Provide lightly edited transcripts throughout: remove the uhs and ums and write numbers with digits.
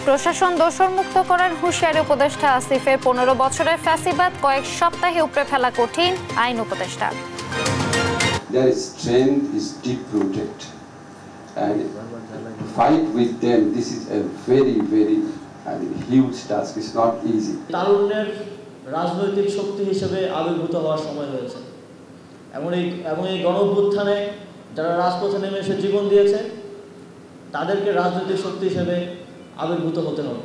প্রশাসন দোষরমুক্ত করার হুঁশিয়ারি উপদেষ্টা আসিফের 15 বছরের ফ্যাসিবাদ কয়েক সপ্তাহে উপড়ে ফেলা কঠিন, আইন উপদেষ্টা। Their strength is deep rooted, and fight with them. This is a very huge task. It's not easy. তারুণ্যের রাজনৈতিক শক্তি হিসেবে আবির্ভূত হওয়ার সময় হয়েছে। এমন এই গণঅভ্যুত্থানে যারা রাজপথে নেমে এসে জীবন দিয়েছে তাদেরকে রাজনৈতিক শক্তি হিসেবে আবির্ভূত হতে হবে।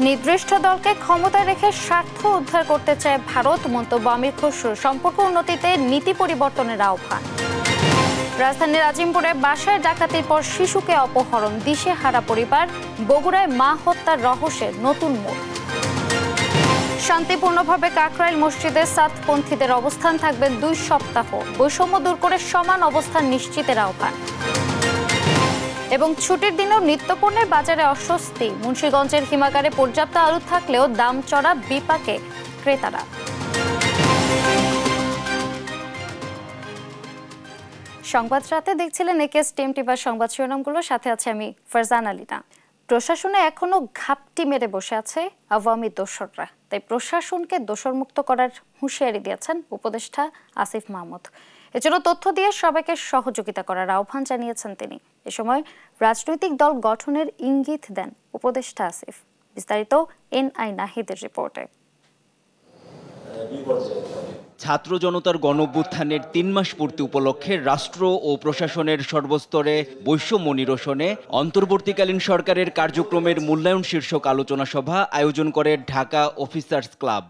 নির্দিষ্ট দলকে ক্ষমতায় রেখে স্বার্থ উদ্ধার করতে চায় ভারত, মন্তব্য আমির খসরু। সম্পর্ক উন্নতিতে নীতি পরিবর্তনের আহ্বান। রাজধানীর আজিমপুরে বাসায় ডাকাতির পর শিশুকে অপহরণ, দিশেহারা পরিবার। বগুড়ায় মা হত্যার রহস্যে নতুন মোড়। শান্তিপূর্ণভাবে কাকরাইল মসজিদে সাতপন্থীদের অবস্থান থাকবেন 2 সপ্তাহ। বৈষম্য দূর করে সমান অবস্থান নিশ্চিতের আহ্বান। এবং ছুটির দিনেও নিত্যপণ্যের বাজারে অস্বস্তি। মুন্সিগঞ্জের হিমাগারে পর্যাপ্ত আলু থাকলেও দাম চড়া বিপাকে ক্রেতারা। সংবাদ রাতে দেখছিলেন একেএস টিম টিভার সংবাদ শিরোনামগুলো, সাথে আছে আমি ফারজান আলীনা। প্রশাসনে এখনো ঘাপটি মেরে বসে আছে আওয়ামী দোসররা, তাই প্রশাসনকে দোসরমুক্ত করার হুঁশিয়ারি দিয়েছেন উপদেষ্টা আসিফ মাহমুদ। এজন্য তথ্য দিয়ে সবাইকে সহযোগিতা করার আহ্বান জানিয়েছেন তিনি। এ সময় রাজনৈতিক দল গঠনের ইঙ্গিত দেন উপদেষ্টা আসিফ। বিস্তারিত এনআই নাহিদের রিপোর্টে। ছাত্র জনতার গণঅভ্যুত্থানের 3 মাস পূর্তি উপলক্ষে রাষ্ট্র ও প্রশাসনের সর্বস্তরে বৈষম্য নিরসনে অন্তর্বর্তীকালীন সরকারের কার্যক্রমের মূল্যায়ন শীর্ষক আলোচনা সভা আয়োজন করে ঢাকা অফিসার্স ক্লাব।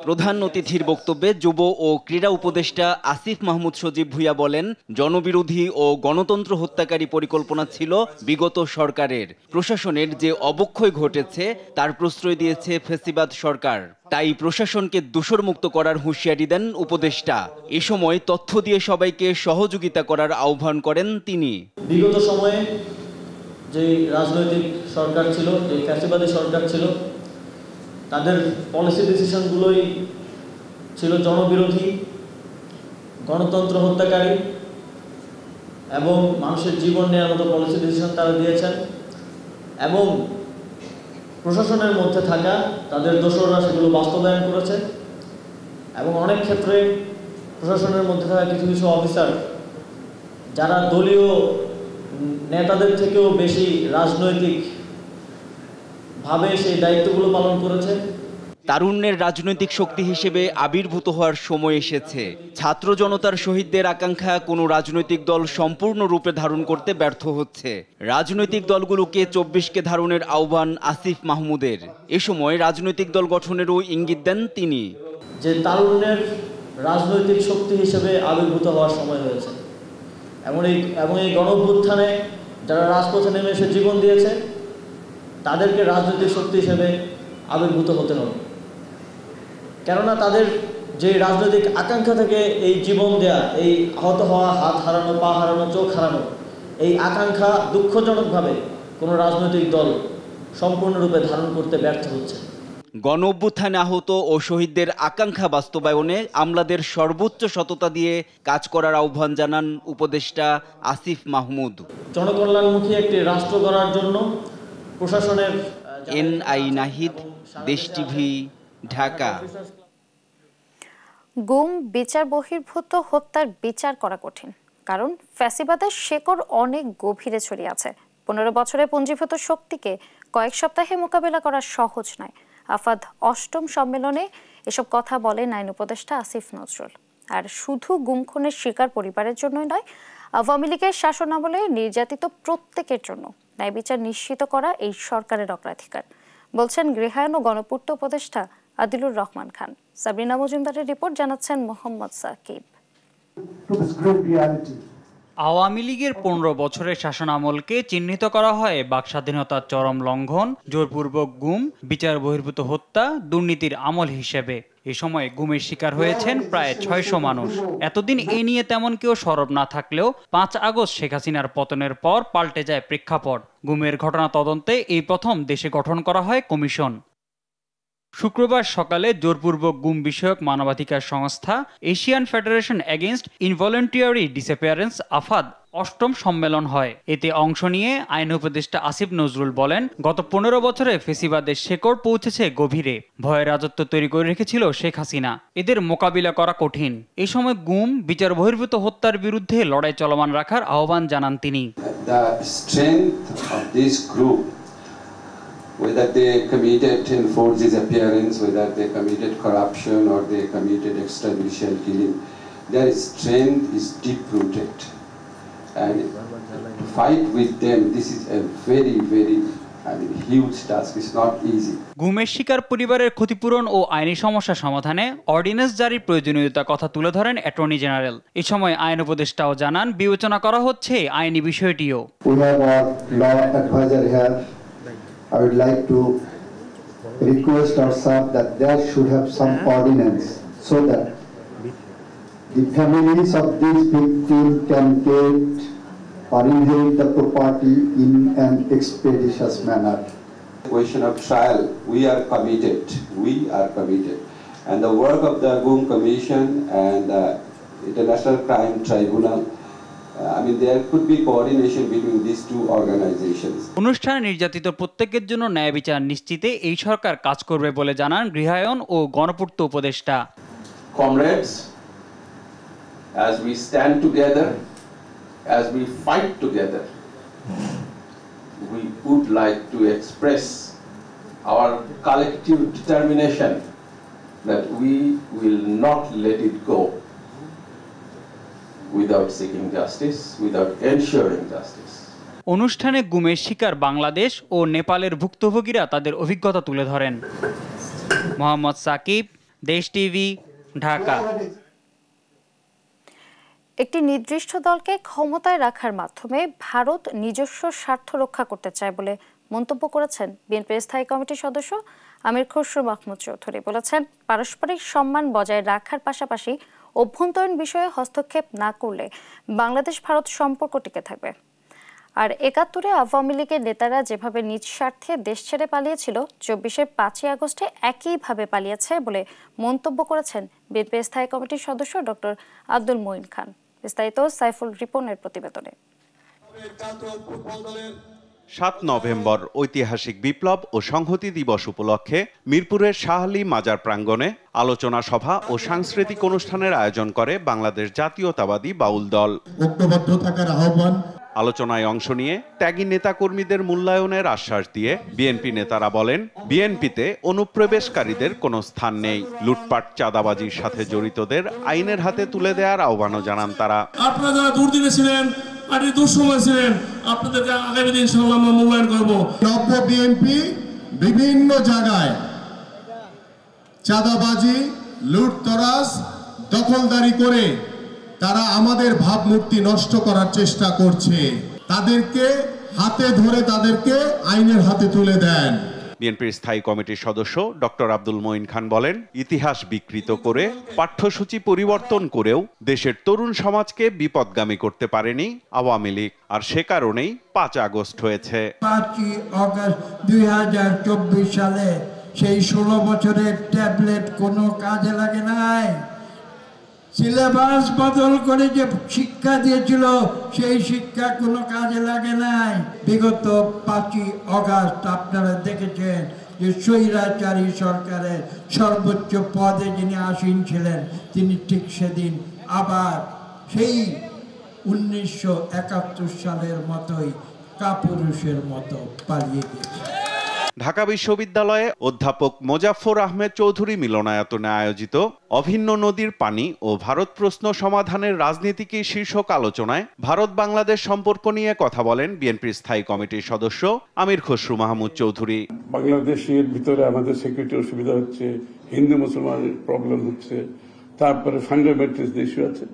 প্রধান অতিথির বক্তব্যে যুব ও ক্রীড়া উপদেষ্টা আসিফ মাহমুদ সজীব ভুঁইয়া বলেন, জনবিরোধী ও গণতন্ত্র হত্যাকারী পরিকল্পনা ছিল বিগত সরকারের। প্রশাসনের যে অবক্ষয় ঘটেছে তার প্রশ্রয় দিয়েছে ফ্যাসিবাদ সরকার। তাই প্রশাসনকে দোষরমুক্ত করার হুঁশিয়ারি দেন উপদেষ্টা। এ সময় তথ্য দিয়ে সবাইকে সহযোগিতা করার আহ্বান করেন তিনি। বিগত সময়ে যে রাজনৈতিক সরকার ছিল, যে ফ্যাসিবাদী সরকার ছিল, তাদের পলিসি ডিসিশনগুলোই ছিল জনবিরোধী, গণতন্ত্র হত্যাকারী এবং মানুষের জীবন নেওয়ার মতো পলিসি ডিসিশন তারা দিয়েছেন। এবং প্রশাসনের মধ্যে থাকা তাদের দোসররা সেগুলো বাস্তবায়ন করেছে। এবং অনেক ক্ষেত্রে প্রশাসনের মধ্যে থাকা কিছু কিছু অফিসার যারা দলীয় নেতাদের থেকেও বেশি রাজনৈতিক ভাবে সেই দায়িত্বগুলো পালন করেছে। তারুণ্যের রাজনৈতিক শক্তি হিসেবে আবির্ভূত হওয়ার সময় এসেছে। ছাত্র জনতার শহীদদের আকাঙ্ক্ষা কোনো রাজনৈতিক দল সম্পূর্ণরূপে ধারণ করতে ব্যর্থ হচ্ছে। রাজনৈতিক দলগুলোকে 24কে ধারণের আহ্বান আসিফ মাহমুদের। এ সময় রাজনৈতিক দল গঠনেরও ইঙ্গিত দেন তিনি। যে তারুণ্যের রাজনৈতিক শক্তি হিসেবে আবির্ভূত হওয়ার সময় হয়েছে। এমন এই গণঅভ্যুত্থানে যারা রাজপথে নেমে এসে জীবন দিয়েছে তাদেরকে রাজনৈতিক শক্তি হিসেবে আবির্ভূত হতে হবে। কেননা তাদের যে রাজনৈতিক আকাঙ্ক্ষা থেকে এই জীবন দেয়া, এই আহত হওয়া, হাত হারানো, পা হারানো, চোখ হারানো, এই আকাঙ্ক্ষা দুঃখজনকভাবে কোনো রাজনৈতিক দল সম্পূর্ণরূপে ধারণ করতে ব্যর্থ হচ্ছে। গণঅভ্যুত্থানে আহত ও শহীদদের আকাঙ্ক্ষা বাস্তবায়নে আমলাদের সর্বোচ্চ সততা দিয়ে কাজ করার আহ্বান জানান উপদেষ্টা আসিফ মাহমুদ। জনকল্যাণমুখী একটি রাষ্ট্র গড়ার জন্য প্রশাসনের। এনআই নাহিদ, দেশ টিভি, ঢাকা। গুম, বিচার বহির্ভূত হত্যার বিচার করা কঠিন, কারণ ফ্যাসিবাদের শেকড় অনেক গভীরে ছড়িয়ে আছে। 15 বছরে পুঞ্জীভূত শক্তিকে কয়েক সপ্তাহে মোকাবেলা করা সহজ নয়। আফাদ 8ম সম্মেলনে এসব কথা বলেন আইন উপদেষ্টা আসিফ নজরুল। আর শুধু গুম খুনের শিকার পরিবারের জন্যই নয়, আওয়ামী লীগের শাসনামলে নির্যাতিত প্রত্যেকের জন্য ন্যায় বিচার নিশ্চিত করা এই সরকারের অগ্রাধিকার, বলছেন গৃহায়ন ও গণপূর্ত উপদেষ্টা আদিলুর রহমান খান। সাবরিনা মজুমদারের রিপোর্ট, জানাচ্ছেন মোহাম্মদ সাকিব। আওয়ামী লীগের 15 বছরের শাসনামলকে চিহ্নিত করা হয় বাকস্বাধীনতার চরম লঙ্ঘন, জোরপূর্বক গুম, বিচার বহির্ভূত হত্যা, দুর্নীতির আমল হিসেবে। এ সময় গুমের শিকার হয়েছেন প্রায় 600 মানুষ। এতদিন এ নিয়ে তেমন কেউ সরব না থাকলেও 5 আগস্ট শেখ হাসিনার পতনের পর পাল্টে যায় প্রেক্ষাপট। গুমের ঘটনা তদন্তে এই প্রথম দেশে গঠন করা হয় কমিশন। শুক্রবার সকালে জোরপূর্বক গুম বিষয়ক মানবাধিকার সংস্থা Asian Federation Against Involuntary Disappearance AFAD অষ্টম সম্মেলন হয়। এতে অংশ নিয়ে আইন উপদেষ্টা আসিফ নজরুল বলেন, গত 15 বছরে ফেসিবাদের শেকড় পৌঁছেছে গভীরে। ভয়ের রাজত্ব তৈরি করে রেখেছিল শেখ হাসিনা। এদের মোকাবিলা করা কঠিন। এই সময় গুম, বিচার বহির্ভূত হত্যার বিরুদ্ধে লড়াই চলমান রাখার আহ্বান জানান তিনি। The strength of this group, whether they committed enforced disappearance, whether they committed corruption or they committed extrajudicial killing, their strength is deep-rooted. And to fight with them, this is a very, very huge task. It's not easy. গুমের শিকার পরিবারের ক্ষতিপূরণ ও আইনি সমস্যা সমাধানে ordinance জারির প্রয়োজনীয়তার কথা তুলে ধরেন অ্যাটর্নি জেনারেল। এ সময় আইন উপদেষ্টাও জানান, বিবেচনা করা হচ্ছে আইনি বিষয়টিও। We have our law advisor here. I would like to request our staff that there should have some ordinance so that the families of these victims can get or inherit the property in an expeditious manner. The question of trial, we are committed. And the work of the Gum Commission and the International Crime Tribunal, there could be coordination between these two organizations. অনুষ্ঠানে নির্যাতিত প্রত্যেকের জন্য ন্যায় বিচার নিশ্চিতে এই সরকার কাজ করবে বলে জানান গৃহায়ন ও গণপূর্ত উপদেষ্টা। Comrades, as we stand together, as we fight together, we would like to express our collective determination that we will not let it go without seeking justice, without ensuring justice. অনুষ্ঠানে গুমের শিকার বাংলাদেশ ও নেপালের ভুক্তভোগীরা তাদের অভিজ্ঞতা তুলে ধরেন। মোহাম্মদ সাকিব, দেশ টিভি, ঢাকা। একটি নির্দিষ্ট দলকে ক্ষমতায় রাখার মাধ্যমে ভারত নিজস্ব স্বার্থ রক্ষা করতে চায় বলে মন্তব্য করেছেন বিএনপির স্থায়ী কমিটির সদস্য আমির খসরু মাহমুদ চৌধুরী। বলেছেন, পারস্পরিক সম্মান বজায় রাখার পাশাপাশি অভ্যন্তরীণ বিষয়ে হস্তক্ষেপ না করলে বাংলাদেশ ভারত সম্পর্ক টিকে থাকবে। আর ৭১-এ আওয়ামী লীগের নেতারা যেভাবে নিজ স্বার্থে দেশ ছেড়ে পালিয়েছিল, ২৪-এর ৫ই আগস্টে একইভাবে পালিয়েছে বলে মন্তব্য করেছেন বিএনপির স্থায়ী কমিটির সদস্য ডক্টর আব্দুল মঈন খান। বিস্তারিত সাইফুল রিপনের প্রতিবেদনে। ৭ নভেম্বর ঐতিহাসিক বিপ্লব ও সংহতি দিবস উপলক্ষে মিরপুরের শাহ আলী মাজার প্রাঙ্গণে আলোচনা সভা ও সাংস্কৃতিক অনুষ্ঠানের আয়োজন করে বাংলাদেশ জাতীয়তাবাদী বাউল দল। ঐক্যবদ্ধ থাকার আহ্বান। আলোচনায় অংশ নিয়ে ত্যাগী নেতাকর্মীদের মূল্যায়নের আশ্বাস দিয়ে বিএনপি নেতারা বলেন, বিএনপিতে অনুপ্রবেশকারীদের কোনো স্থান নেই। লুটপাট, চাঁদাবাজির সাথে জড়িতদের আইনের হাতে তুলে দেওয়ার আহ্বানও জানান তারা। আপনারা যারা দুর্দিনে ছিলেন, পার্টি দুঃসময় ছিলেন, আপনাদেরকে আগামী দিন ইনশাআল্লাহ আমরা মূল্যায়ন করব। নব্য বিএনপি বিভিন্ন জায়গায় চাঁদাবাজি, লুটতরাজ, দখলদারি করে তারা আমাদের ভাবমূর্তি নষ্ট করার চেষ্টা করছে। তাদেরকে হাতে ধরে তাদেরকে আইনের হাতে তুলে দেন। বিএনপির স্থায়ী কমিটির সদস্য ডক্টর আব্দুল মঈন খান বলেন, ইতিহাস বিকৃত করে পাঠ্যসূচি পরিবর্তন করেও দেশের তরুণ সমাজকে বিপদগামী করতে পারেনি আওয়ামী লীগ, আর সে কারণেই ৫ আগস্ট হয়েছে। ৫ই আগস্ট ২০২৪ সালে সেই ১৬ বছরের ট্যাবলেট কোনো কাজে লাগে নাই। সিলেবাস বদল করে যে শিক্ষা দিয়েছিল সেই শিক্ষা কোনো কাজে লাগে নাই। বিগত ৫ই আগস্ট আপনারা দেখেছেন যে স্বৈরাচারী সরকারের সর্বোচ্চ পদে যিনি আসীন ছিলেন, তিনি ঠিক সেদিন আবার সেই ১৯৭১ সালের মতোই কাপুরুষের মতো পালিয়ে গেছে। ঢাকা বিশ্ববিদ্যালয়ে অধ্যাপক মোজাফফর আহমেদ চৌধুরী মিলনায়তনে আয়োজিত অভিন্ন নদীর পানি ও ভারত প্রশ্ন সমাধানের রাজনীতি কি শীর্ষক আলোচনায় ভারত বাংলাদেশ সম্পর্ক নিয়ে কথা বলেন বিএনপির স্থায়ী কমিটির সদস্য আমির খসরু মাহমুদ চৌধুরী। বাংলাদেশের ভিতরে আমাদের সিকিউরিটি অসুবিধা হচ্ছে, হিন্দু মুসলমানের প্রবলেম হচ্ছে, তারপরে ফান্ডামেন্টালিস্ট ইস্যু আছে।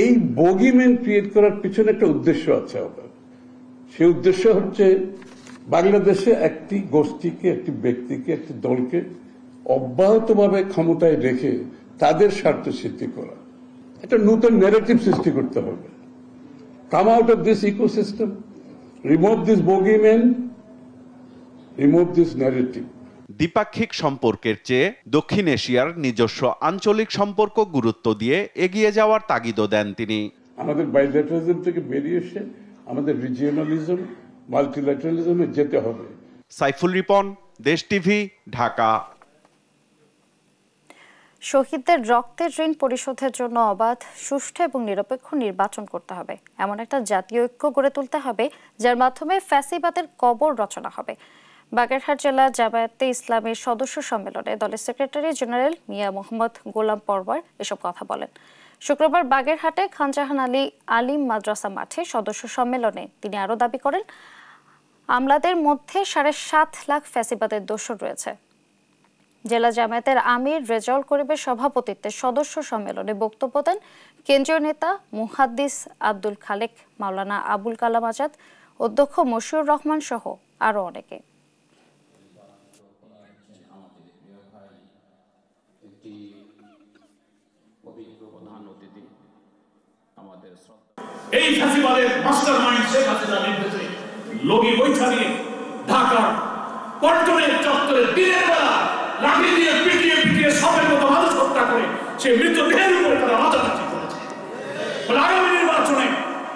এই বগিম্যান ক্রিয়েট করার পিছনে একটা উদ্দেশ্য আছে। সেই উদ্দেশ্য হচ্ছে বাংলাদেশে একটি গোষ্ঠীকে, একটি ব্যক্তিকে, একটি দলকে অব্যাহতভাবে ক্ষমতায় রেখে তাদের স্বার্থ সিদ্ধি করা, একটা নতুন ন্যারেটিভ সৃষ্টি করতে হবে। Come out of this ecosystem, remove this bogeyman, remove this narrative. দ্বিপাক্ষিক সম্পর্কের চেয়ে দক্ষিণ এশিয়ার নিজস্ব আঞ্চলিক সম্পর্ক গুরুত্ব দিয়ে এগিয়ে যাওয়ার তাগিদও দেন তিনি। আমাদের বাইল্যাটারালিজম থেকে বেরিয়ে এসে আমাদের রিজিওনালিজম, মাল্টিল্যাটারালিজমে যেতে হবে। সাইফুল রিপন, দেশ টিভি, ঢাকা। শহীদদের রক্তের ঋণ পরিশোধের জন্য অবাধ, সুষ্ঠু এবং নিরপেক্ষ নির্বাচন করতে হবে, এমন একটা জাতীয় ঐক্য গড়ে তুলতে হবে যার মাধ্যমে ফ্যাসিবাদের কবর রচনা হবে। বাগেরহাট জেলা জামায়াতে ইসলামীর সদস্য সম্মেলনে দলের সেক্রেটারি জেনারেল মিয়া মোহাম্মদ গোলাম পরওয়ার এসব কথা বলেন। শুক্রবার বাগেরহাটে খানজাহান আলী আলিম মাদ্রাসা মাঠে সদস্য সম্মেলনে তিনি আরও দাবি করেন, আমলাদের মধ্যে 7.5 লাখ ফ্যাসিবাদের দোষর রয়েছে। জেলা জামায়াতের আমির রেজাউল করিমের সভাপতিত্বে সদস্য সম্মেলনে বক্তব্য দেন কেন্দ্রীয় নেতা মুহাদ্দিস আব্দুল খালেক, মাওলানা আবুল কালাম আজাদ, অধ্যক্ষ মশিউর রহমান সহ আরও অনেকে। এই ফ্যাসিবাদের মাস্টারমাইন্ড শেখ হাসিনার নির্দেশে লগি বৈঠা নিয়ে ঢাকার পল্টনের চত্বরে দিনের বেলা লাঠি দিয়ে পিটিয়ে পিটিয়ে সবের মতো মানুষ হত্যা করে সে মৃতদেহের উপরে তারা মাচামাচি করেছে। আগামী নির্বাচনে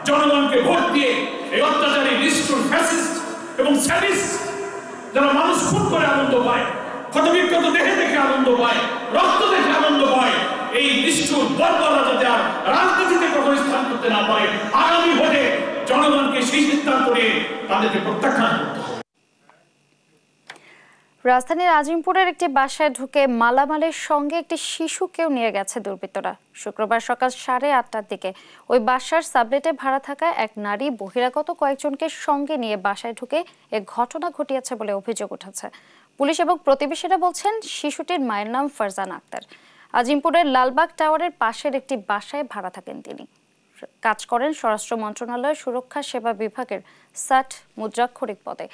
জনগণকে ভোট দিয়ে এই অত্যাচারী নিষ্ঠুর ফ্যাসিস্ট এবং স্যাডিস্ট যারা মানুষ খুন করে আনন্দ পায়, ক্ষতবিক্ষত দেহে দেখে আনন্দ পায়, রক্ত দেখে আনন্দ পায়, এই নিষ্ঠুর বর্বরতা যাতে আর রাজনীতিতে কখনো স্থান করতে না পারে, আগামী ভোটে জনগণকে সেই সিদ্ধান্ত নিয়ে তাদেরকে প্রত্যাখ্যান করতে হবে। রাজধানীর আজিমপুরের একটি বাসায় ঢুকে মালামালের সঙ্গে একটি শিশুকেও নিয়ে গেছে দুর্বৃত্তরা। শুক্রবার সকাল 8:30টার দিকে ওই বাসার সাবলেটে ভাড়া থাকা এক নারী বহিরাগত কয়েকজনকে সঙ্গে নিয়ে বাসায় ঢুকে এ ঘটনা ঘটিয়েছে বলে অভিযোগ উঠেছে। পুলিশ এবং প্রতিবেশীরা বলছেন, শিশুটির মায়ের নাম ফারজানা আক্তার। আজিমপুরের লালবাগ টাওয়ারের পাশের একটি বাসায় ভাড়া থাকেন তিনি। কাজ করেন স্বরাষ্ট্র মন্ত্রণালয়ের সুরক্ষা সেবা বিভাগের সাট মুদ্রাক্ষরিক পদে।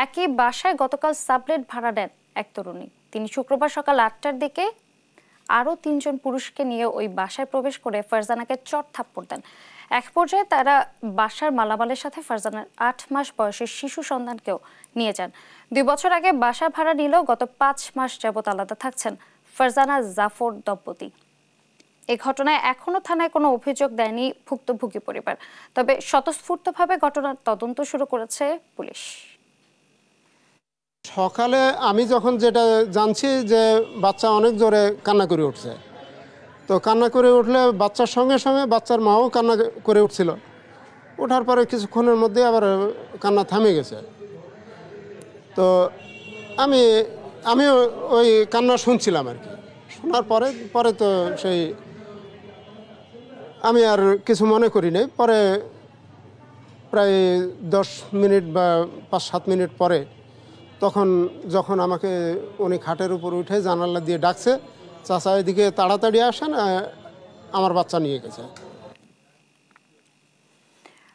একই বাসায় গতকাল সাবলেট ভাড়া নেন এক তরুণী। তিনি শুক্রবার সকাল 8টার দিকে আরও 3 জন পুরুষকে নিয়ে ওই বাসায় প্রবেশ করে ফারজানাকে চড় থাপ্পড় দেন। এক পর্যায়ে তারা বাসার মালামালের সাথে ফারজানার 8 মাস বয়সের শিশু সন্তানকেও নিয়ে যান। 2 বছর আগে বাসা ভাড়া নিলেও গত 5 মাস যাবত আলাদা থাকছেন ফারজানা জাফর দম্পতি। এই ঘটনায় এখনো থানায় কোনো অভিযোগ দেয়নি ভুক্তভোগী পরিবার, তবে স্বতঃস্ফূর্তভাবে ঘটনার তদন্ত শুরু করেছে পুলিশ। সকালে আমি যখন যেটা জানছি যে বাচ্চা অনেক জোরে কান্না করে উঠছে, তো কান্না করে উঠলে বাচ্চার সঙ্গে সঙ্গে বাচ্চার মাও কান্না করে উঠছিল। ওঠার পরে কিছুক্ষণের মধ্যে আবার কান্না থামে গেছে। তো আমি ওই কান্না শুনছিলাম আর কি। শোনার পরে তো সেই আমি আর কিছু মনে করি নাই। পরে প্রায় 10 মিনিট বা 5-7 মিনিট পরে যখন আমাকে উনি খাটের উপর উঠে জানালা দিয়ে ডাকছে, চাচা এদিকে তাড়াতাড়ি আসেন, আমার বাচ্চা নিয়ে গেছে।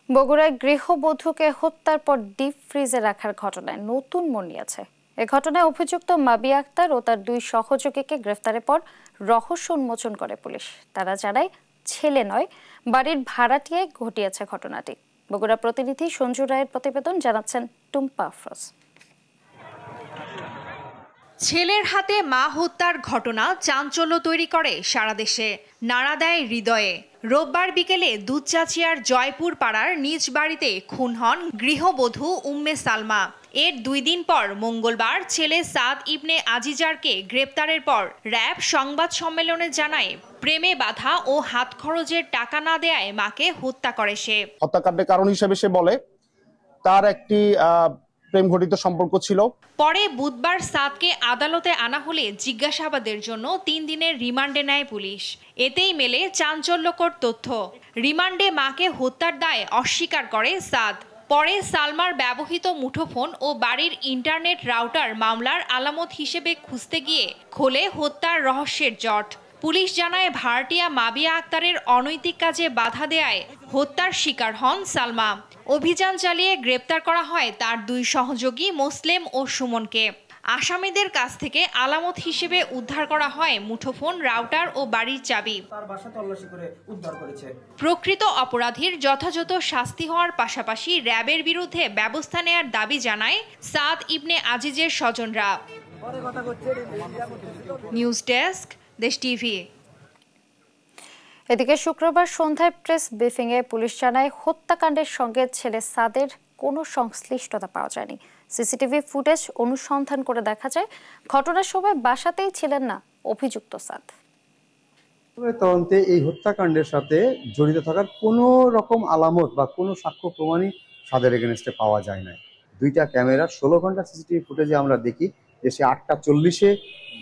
বগুড়ায় গৃহবধূকে হত্যার পর ডিপ ফ্রিজে রাখার ঘটনায় নতুন মোড় নিয়েছে। এ ঘটনায় অভিযুক্ত মাবিয়া আক্তার ও তার 2 সহযোগীকে গ্রেফতারের পর রহস্য উন্মোচন করে পুলিশ। তারা জানায়, ছেলে নয়, বাড়ির ভাড়াটিয়ে ঘটিয়েছে ঘটনাটি। বগুড়া প্রতিনিধি সঞ্জু রায়ের প্রতিবেদন, জানাচ্ছেন টুম্পা আফরোজ। ছেলের হাতে মা হত্যার ঘটনা চাঞ্চল্য তৈরি করে সারা দেশে, নাড়া দেয় হৃদয়ে। রোববার বিকেলে দুধচাচিয়ার জয়পুর পাড়ার নিজ বাড়িতে খুন হন গৃহবধূ উম্মে সালমা। এর 2 দিন পর মঙ্গলবার ছেলে সাদ ইবনে আজিজারকে গ্রেপ্তারের পর র্যাব সংবাদ সম্মেলনে জানায়, প্রেমে বাধা ও হাত খরচের টাকা না দেয়ায় মাকে হত্যা করে সে। হত্যাকাণ্ডের কারণ হিসেবে সে বলে তার একটি প্রেম ঘটিত সম্পর্ক ছিল। পরে বুধবার সাদকে আদালতে আনা হলে জিজ্ঞাসাবাদের জন্য 3 দিনের রিমান্ডে নেয় পুলিশ। এতেই মেলে চাঞ্চল্যকর তথ্য। রিমান্ডে মাকে হত্যার দায় অস্বীকার করে সাদ। পরে সালমার ব্যবহৃত মুঠোফোন ও বাড়ির ইন্টারনেট রাউটার মামলার আলামত হিসেবে খুঁজতে গিয়ে খোলে হত্যার রহস্যের জট। পুলিশ জানায়, ভাড়াটিয়া মাবিয়া আক্তারের অনৈতিক কাজে বাধা দেয়ায় হত্যার শিকার হন সালমা। অভিযান চালিয়ে গ্রেপ্তার করা হয় তার 2 সহযোগী মোসলেম ও সুমনকে। আসামিদের কাছ থেকে আলামত হিসেবে উদ্ধার করা হয় মুঠোফোন, রাউটার ও বাড়ির চাবি। প্রকৃত অপরাধীর যথাযথ শাস্তি হওয়ার পাশাপাশি র্যাবের বিরুদ্ধে ব্যবস্থা নেয়ার দাবি জানায় সাদ ইবনে আজিজের স্বজনরা। নিউজ ডেস্ক, দেশ টিভি। এদিকে শুক্রবার সন্ধ্যায় প্রেস ব্রিফিংয়ে পুলিশ জানায় হত্যাকাণ্ডের সঙ্গে ছেলে সাদের কোনো সংশ্লিষ্টতা পাওয়া যায়নি। সিসিটিভি ফুটেজ অনুসন্ধান করে দেখা যায় ঘটনার সময় বাসাতেই ছিলেন না অভিযুক্ত সাদ। তদন্তে এই হত্যাকাণ্ডের সাথে জড়িত থাকার কোনো রকম আলামত বা কোনো সাক্ষ্য প্রমাণই সাদের এগেনস্টে পাওয়া যায় না। 2টা ক্যামেরা 16 ঘন্টা সিসিটিভি ফুটেজে আমরা দেখি যে সে 8টা 40-এ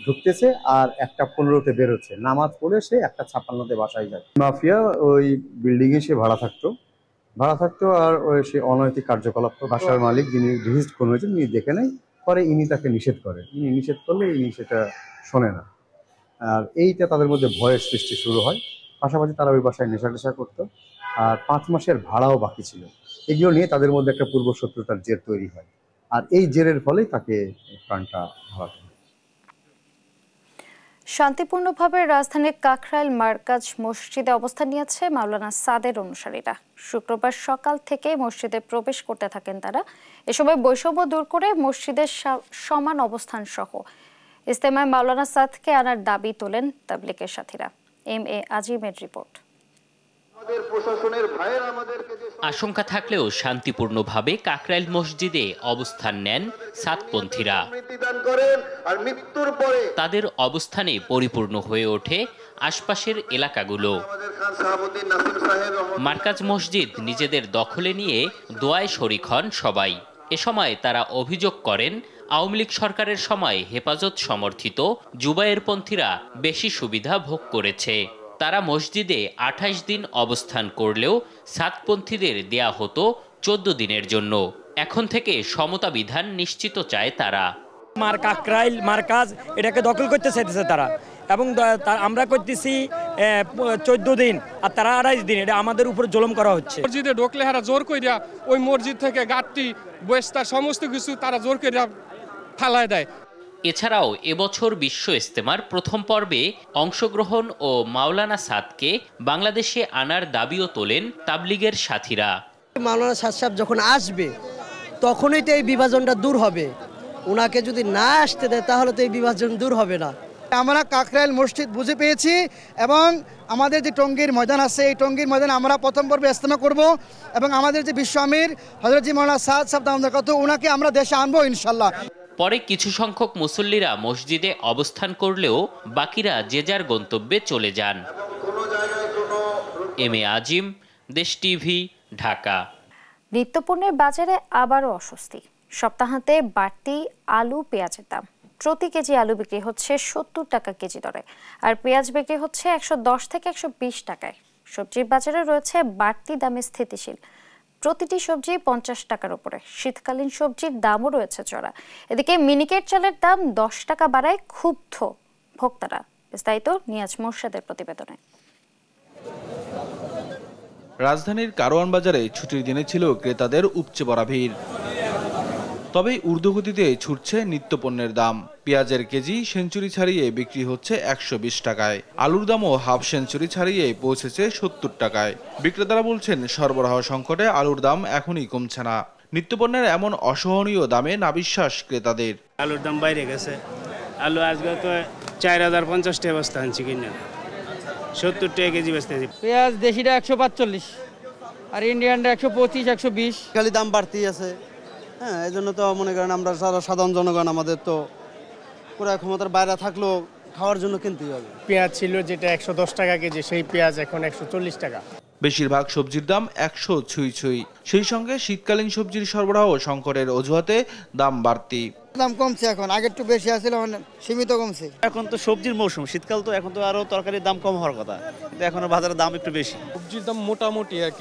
ঢুকতেছে আর 1টা 15-তে বেরোচ্ছে। নামাজ পড়ে সে 1টা 56-তে বাসায় যায়। মাফিয়া ওই বিল্ডিংয়ে সে ভাড়া থাকতো আর ওই সে অনৈতিক কার্যকলাপ। বাসার মালিক যিনি রিজিস্ট করেছেন ইনি দেখে নেয়, পরে ইনি তাকে নিষেধ করে। ইনি নিষেধ করলে ইনি সেটা শোনে না, আর এইটা তাদের মধ্যে ভয়ের সৃষ্টি শুরু হয়। পাশাপাশি তারা ওই বাসায় নেশা করতো আর 5 মাসের ভাড়াও বাকি ছিল। এগুলো নিয়ে তাদের মধ্যে একটা পূর্ব শত্রুতার জের তৈরি হয়, আর এই জেরের ফলেই তাকে প্রাণটা হারাতে হয়। শান্তিপূর্ণভাবে রাজধানীর কাকরাইল মার্কাজ মসজিদে অবস্থান নিয়েছে মাওলানা সাদের অনুসারীরা। শুক্রবার সকাল থেকে মসজিদে প্রবেশ করতে থাকেন তারা। এ সময় বৈষম্য দূর করে মসজিদের সমান অবস্থান সহ ইজতেমায় মাওলানা সাদকে আনার দাবি তোলেন তাবলিগের সাথীরা। MA আজিমের রিপোর্ট। আশঙ্কা থাকলেও শান্তিপূর্ণভাবে কাকরাইল মসজিদে অবস্থান নেন সাদপন্থীরা। তাদের অবস্থানে পরিপূর্ণ হয়ে ওঠে আশপাশের এলাকাগুলো। মার্কাজ মসজিদ নিজেদের দখলে নিয়ে দোয়ায় শরিক হন সবাই। এ সময় তারা অভিযোগ করেন আওয়ামী লীগ সরকারের সময় হেফাজত সমর্থিত জুবায়েরপন্থীরা বেশি সুবিধা ভোগ করেছে। তারা মসজিদে 28 দিন অবস্থান করলেও সাদপন্থীদের দেয়া হতো 14 দিনের জন্য। এখন থেকে সমতা বিধান নিশ্চিত চায় তারা। কাকরাইল মার্কাজ এটাকে দখল করতে চাইতেছে তারা, এবং আমরা করতেছি 14 দিন আর তারা 28 দিন। এটা আমাদের উপর জুলুম করা হচ্ছে। মসজিদে ঢোকলে হারা জোর কইরা ওই মসজিদ থেকে গাঁটটি বস্তা সমস্ত কিছু তারা জোর কইরা ফালায় দেয়। এছাড়াও এবছর বিশ্ব ইজতেমার প্রথম পর্বে অংশগ্রহণ ও মাওলানা সাদকে বাংলাদেশে আনার দাবিও তোলেন তাবলিগের সাথীরা। মাওলানা সাদ সাহেব যখন আসবে তখনই তো এই বিভাজনটা দূর হবে। ওনাকে যদি না আসতে দেয় তাহলে তো এই বিভাজন দূর হবে না। আমরা কাকরাইল মসজিদ বুঝে পেয়েছি এবং আমাদের যে টঙ্গীর ময়দান আছে এই টঙ্গীর ময়দানে আমরা প্রথম পর্বে ইজতেমা করব এবং আমাদের যে বিশ্ব আমির হযরত জি মাওলানা সাদ সাহেব দামদার কত ওনাকে আমরা দেশে আনবো ইনশাআল্লাহ। পরে কিছু সংখ্যক মুসল্লিরা মসজিদে অবস্থান করলেও বাকিরা যে যার গন্তব্যে চলে যান। MA আজিম, দেশ টিভি, ঢাকা। নিত্যপণ্যের বাজারে আবারও অস্বস্তি। সপ্তাহান্তে বাড়তি আলু পেঁয়াজের দাম। প্রতি কেজি আলু বিক্রি হচ্ছে 70 টাকা কেজি দরে, আর পেঁয়াজ বিক্রি হচ্ছে 110 থেকে 120 টাকায়। সবজির বাজারে রয়েছে বাড়তি দামে স্থিতিশীল। প্রতিটি সবজি 50 টাকার উপরে। শীতকালীন সবজির দামও রয়েছে চড়া। এদিকে মিনিকেট চালের দাম 10 টাকা বাড়ায় ক্ষুব্ধ ভোক্তারা। বিস্তারিত নিয়াজ মোর্শেদের প্রতিবেদনে। রাজধানীর কারওয়ান বাজারে ছুটির দিনে ছিল ক্রেতাদের উপচে পড়া ভিড়। তবে ঊর্ধ্বগতিতে ছুটছে নিত্যপণ্যের দাম। পেঁয়াজের কেজি সেঞ্চুরি ছাড়িয়ে বিক্রি হচ্ছে 120 টাকায়। আলুর দামও হাফ সেঞ্চুরি ছাড়িয়ে পৌঁছেছে 70 টাকায়। বিক্রেতারা বলছেন সরবরাহ সংকটে আলুর দাম এখনই কমছে না। নিত্যপণ্যের এমন অসহনীয় দামে নাবিশ্বাস ক্রেতাদের। আলুর দাম বাইরে গেছে। আলু আজকে তো 4050 টাকা বস্তা আনছি কিনা, 70 টাকা কেজি বেচতেছি। পেঁয়াজ দেশিটা 145 আর ইন্ডিয়ানটা 125 120। খালি দাম বাড়তি আছে। হ্যাঁ, এই জন্য তো মনে করেন আমরা সাধারণ জনগণ আমাদের তো ক্রয় ক্ষমতার বাইরে থাকলেও খাওয়ার জন্য কিনতেই হবে। পেঁয়াজ ছিল যেটা 110 টাকা কেজি, সেই পেঁয়াজ এখন 140 টাকা। বেশিরভাগ সবজির দাম 100 ছুঁই। সেই সঙ্গে শীতকালীন সবজির সরবরাহ সংকটের অজুহাতে দাম বাড়তি। দাম কমছে, এখন আগে একটু বেশি আছিল, সীমিত কমছে। এখন তো সবজির মৌসুম, শীতকাল তো এখন তো আরো তরকারির দাম কম হওয়ার কথা, কিন্তু এখন বাজারের দাম একটু বেশি। সবজির দাম মোটামুটি আর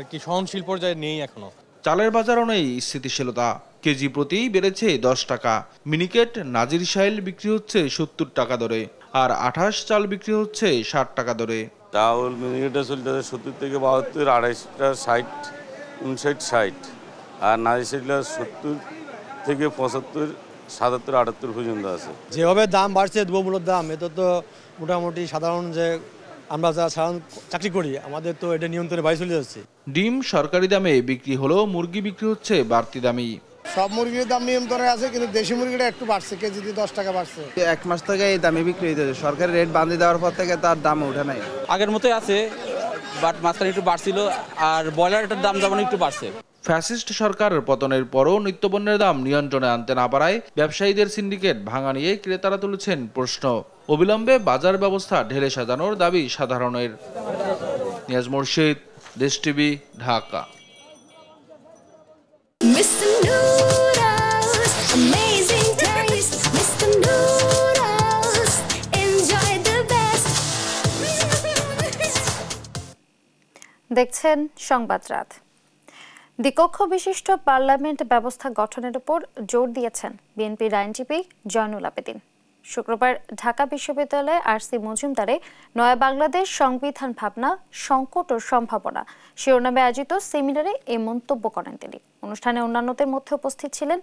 কি সহনশীল পর্যায়ে নেই এখনো। চালের বাজারও নেই স্থিতিশীলতা। কেজি প্রতি বেড়েছে 10 টাকা। মিনিকেট নাজির শাইল বিক্রি হচ্ছে 70 টাকা দরে, আর 28 চাল বিক্রি হচ্ছে 60 টাকা দরে। চাউল মিনিকেটে চলতেছে 70 থেকে 72, 28টা 60, 59, 60, আর নাজির শাইলটা 70 থেকে 75, 77, 78 পর্যন্ত আছে। যেভাবে দাম বাড়ছে দ্রব্যমূল্যের দাম, এটা তো মোটামুটি সাধারণ যে আমরা যারা সাধারণ চাকরি করি আমাদের তো এটা নিয়ন্ত্রণে বাইরে চলে যাচ্ছে। ডিম সরকারি দামে বিক্রি হলেও মুরগি বিক্রি হচ্ছে বাড়তি দামি। সব মুরগির দাম নিয়ন্ত্রণে আছে, কিন্তু দেশি মুরগিটা একটু বাড়ছে, কেজিতে 10 টাকা বাড়ছে। 1 মাস থেকে এই দামে বিক্রি হইতেছে, সরকারের রেট বাঁধিয়ে দেওয়ার পর থেকে তার দাম ওঠে নাই। আগের মতোই আছে, বাট মাঝখানে একটু বাড়ছিল, আর ব্রয়লারটার দাম যেমন একটু বাড়ছে। ফ্যাসিস্ট সরকারের পতনের পরও নিত্যপণ্যের দাম নিয়ন্ত্রণে আনতে না পারায় ব্যবসায়ীদের সিন্ডিকেট ভাঙা নিয়ে ক্রেতারা তুলেছেন প্রশ্ন। অবিলম্বে বাজার ব্যবস্থা ঢেলে সাজানোর দাবি সাধারণের। নিয়াজ মুর্শিদ, দেশ টিভি, ঢাকা। দেখছেন সংবাদ রাত। দ্বিকক্ষ বিশিষ্ট পার্লামেন্ট ব্যবস্থা গঠনের উপর জোর দিয়েছেন বিএনপির আইনজীবী জয়নুল আবেদিন। শুক্রবার ঢাকা বিশ্ববিদ্যালয়ে আরসি মজুমদারে নয়া বাংলাদেশ সংবিধান ভাবনা, সংকট ও সম্ভাবনা শিরোনামে আয়োজিত সেমিনারে এই মন্তব্য করেন তিনি। অনুষ্ঠানে অন্যান্যদের মধ্যে উপস্থিত ছিলেন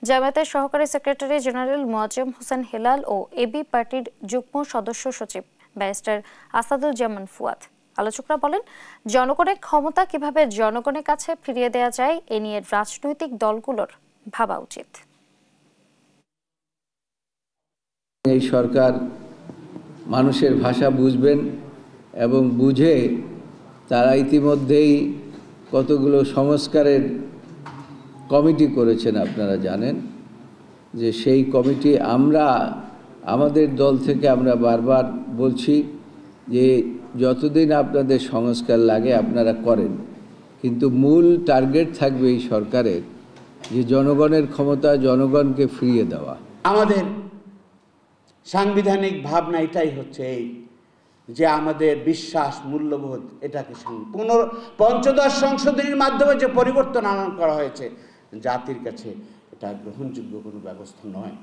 জামায়াতের সহকারী সেক্রেটারি জেনারেল মোয়াজ্জেম হোসেন হেলাল ও এবি পার্টির যুগ্ম সদস্য সচিব ব্যারিস্টার আসাদুজ্জামান ফুয়াদ। আলোচকরা বলেন, জনগণের ক্ষমতা কিভাবে জনগণের কাছে ফিরিয়ে দেওয়া যায় এ নিয়ে রাজনৈতিক দলগুলোর ভাবা উচিত। এই সরকার মানুষের ভাষা বুঝবেন এবং বুঝে তারা ইতিমধ্যেই কতগুলো সংস্কারের কমিটি করেছেন। আপনারা জানেন যে সেই কমিটি আমাদের দল থেকে আমরা বারবার বলছি যে যতদিন আপনাদের সংস্কার লাগে আপনারা করেন, কিন্তু মূল টার্গেট থাকবে এই সরকারের যে জনগণের ক্ষমতা জনগণকে ফিরিয়ে দেওয়া। আমাদের সাংবিধানিক ভাবনা এটাই হচ্ছে এই যে আমাদের বিশ্বাস, মূল্যবোধ, এটাকে পঞ্চদশ সংশোধনীর মাধ্যমে যে পরিবর্তন আনয়ন করা হয়েছে জাতির কাছে এটা গ্রহণযোগ্য কোনো ব্যবস্থা নয়।